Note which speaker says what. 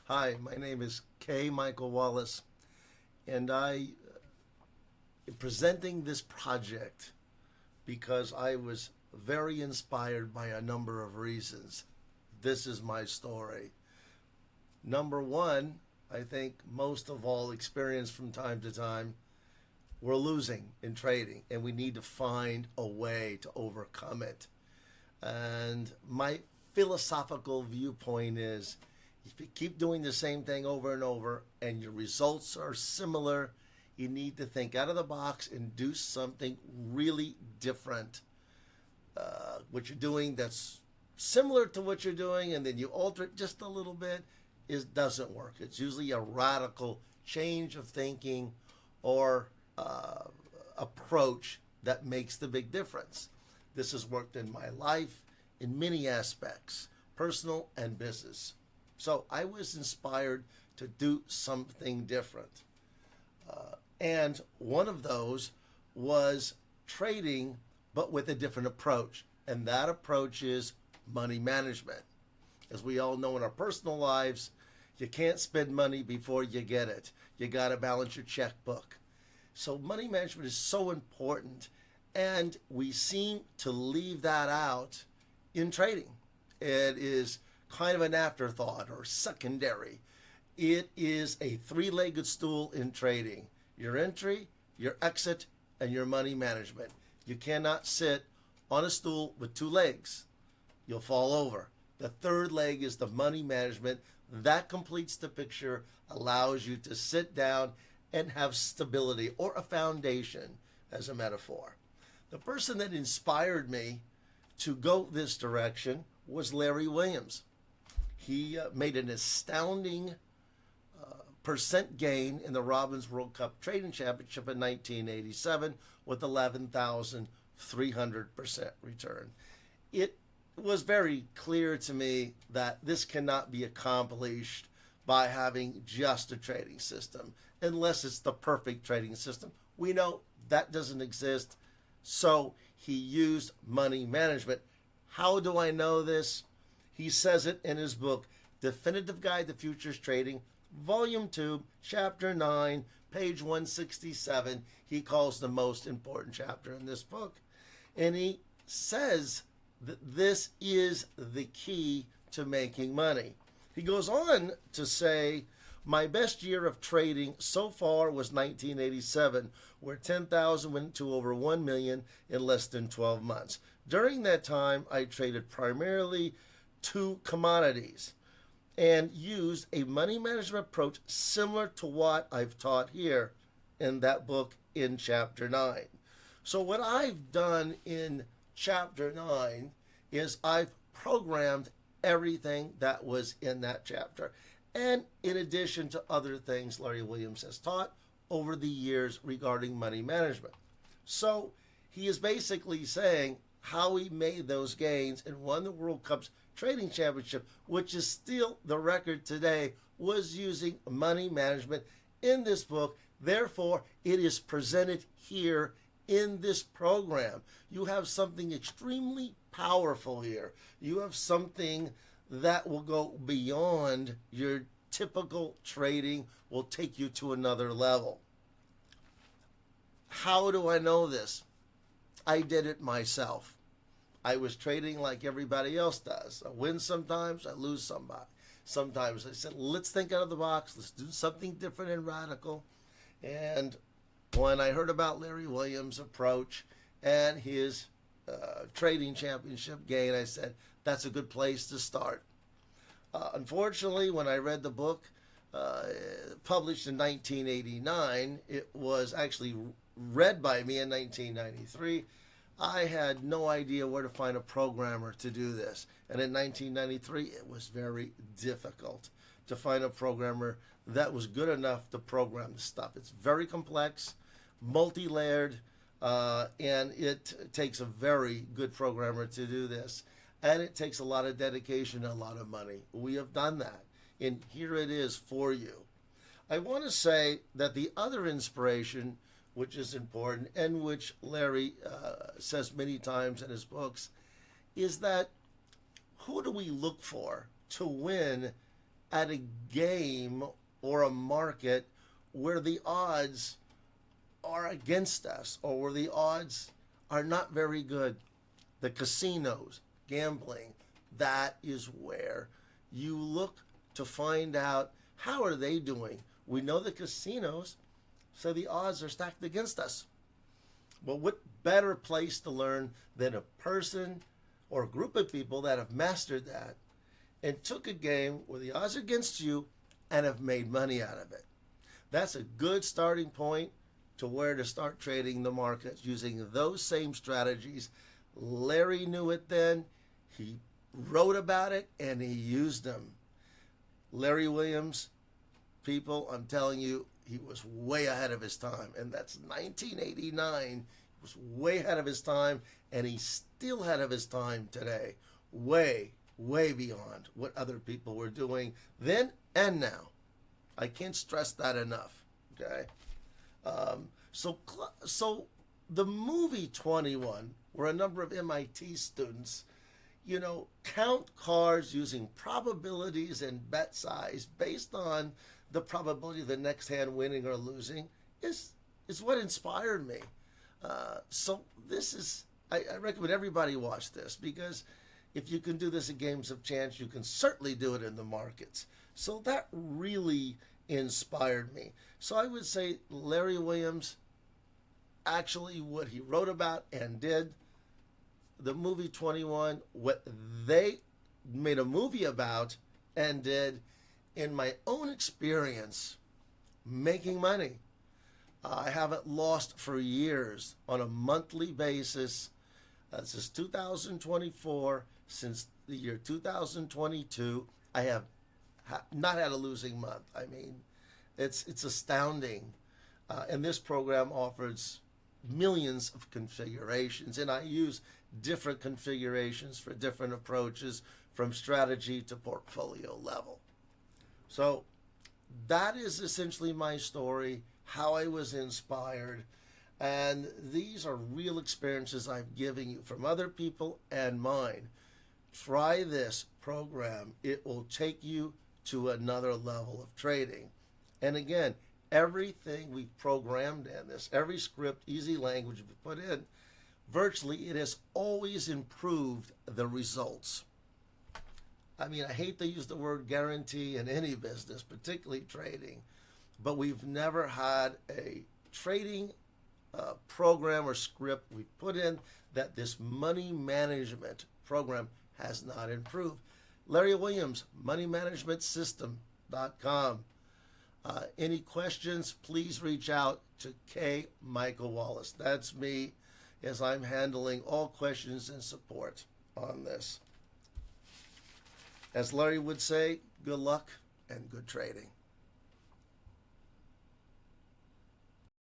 Speaker 1: Hi, my name is K. Michael Wallace, and I am presenting this project because I was very inspired by a number of reasons. This is my story. Number one, I think most of all experience from time to time, we're losing in trading, and we need to find a way to overcome it. And my philosophical viewpoint is if you keep doing the same thing over and over and your results are similar, you need to think out of the box and do something really different. What you're doing that's similar to what you're doing and then you alter it just a little bit doesn't work. It's usually a radical change of thinking or approach that makes the big difference. This has worked in my life in many aspects, personal and business. So I was inspired to do something different. And one of those was trading, but with a different approach. And that approach is money management. As we all know in our personal lives, you can't spend money before you get it. You got to balance your checkbook. So money management is so important. And we seem to leave that out in trading. It is kind of an afterthought or secondary. It is a three-legged stool in trading: your entry, your exit, and your money management. You cannot sit on a stool with two legs. You'll fall over. The third leg is the money management. That completes the picture, allows you to sit down and have stability or a foundation as a metaphor. The person that inspired me to go this direction was Larry Williams. He made an astounding percent gain in the Robbins World Cup Trading Championship in 1987 with 11,300% return. It was very clear to me that this cannot be accomplished by having just a trading system unless it's the perfect trading system. We know that doesn't exist. So he used money management. How do I know this? He says it in his book, Definitive Guide to Futures Trading, Volume 2, Chapter 9, page 167. He calls the most important chapter in this book. And he says that this is the key to making money. He goes on to say, my best year of trading so far was 1987, where 10,000 went to over 1 million in less than 12 months. During that time, I traded primarily two commodities and used a money management approach similar to what I've taught here in that book in chapter 9. So what I've done in chapter 9 is I've programmed everything that was in that chapter, and in addition to other things Larry Williams has taught over the years regarding money management. So he is basically saying how he made those gains and won the World Cup's Trading Championship, which is still the record today, was using money management in this book. Therefore, it is presented here in this program. You have something extremely powerful here. You have something that will go beyond your typical trading, will take you to another level. How do I know this? I did it myself. I was trading like everybody else does. I win sometimes, I lose sometimes. I said, let's think out of the box. Let's do something different and radical. And when I heard about Larry Williams' approach and his trading championship gain, I said, that's a good place to start. Unfortunately, when I read the book, published in 1989, it was actually read by me in 1993. I had no idea where to find a programmer to do this. And in 1993, it was very difficult to find a programmer that was good enough to program the stuff. It's very complex, multi-layered, and it takes a very good programmer to do this. And it takes a lot of dedication and a lot of money. We have done that. And here it is for you. I want to say that the other inspiration, which is important, and which Larry says many times in his books, is that who do we look for to win at a game or a market where the odds are against us or where the odds are not very good. The casinos, gambling, that is where you look to find out how are they doing. We know the casinos, so the odds are stacked against us. But what better place to learn than a person or a group of people that have mastered that and took a game where the odds are against you and have made money out of it. That's a good starting point to where to start trading the markets using those same strategies. Larry knew it then. He wrote about it and he used them. Larry Williams, people, I'm telling you, he was way ahead of his time. And that's 1989. He was way ahead of his time, and he's still ahead of his time today. Way, way beyond what other people were doing then and now. I can't stress that enough. Okay. So the movie 21, where a number of MIT students, count cards using probabilities and bet size based on the probability of the next hand winning or losing, is what inspired me. So this is, I recommend everybody watch this, because if you can do this at Games of Chance, you can certainly do it in the markets. So that really inspired me. So I would say Larry Williams, actually what he wrote about and did, the movie 21, what they made a movie about and did, in my own experience, making money. I haven't lost for years on a monthly basis. Since 2024, since the year 2022, I have not had a losing month. I mean, it's astounding. And this program offers millions of configurations, and I use different configurations for different approaches from strategy to portfolio level. So that is essentially my story, how I was inspired, and these are real experiences I've given you from other people and mine. Try this program. It will take you to another level of trading. And again, everything we've programmed in this, every script, easy language we put in, virtually it has always improved the results. I mean, I hate to use the word guarantee in any business, particularly trading, but we've never had a trading program or script we've put in that this money management program has not improved. Larry Williams, moneymanagementsystem.com. Any questions, please reach out to K. Michael Wallace. That's me, as I'm handling all questions and support on this. As Larry would say, good luck and good trading.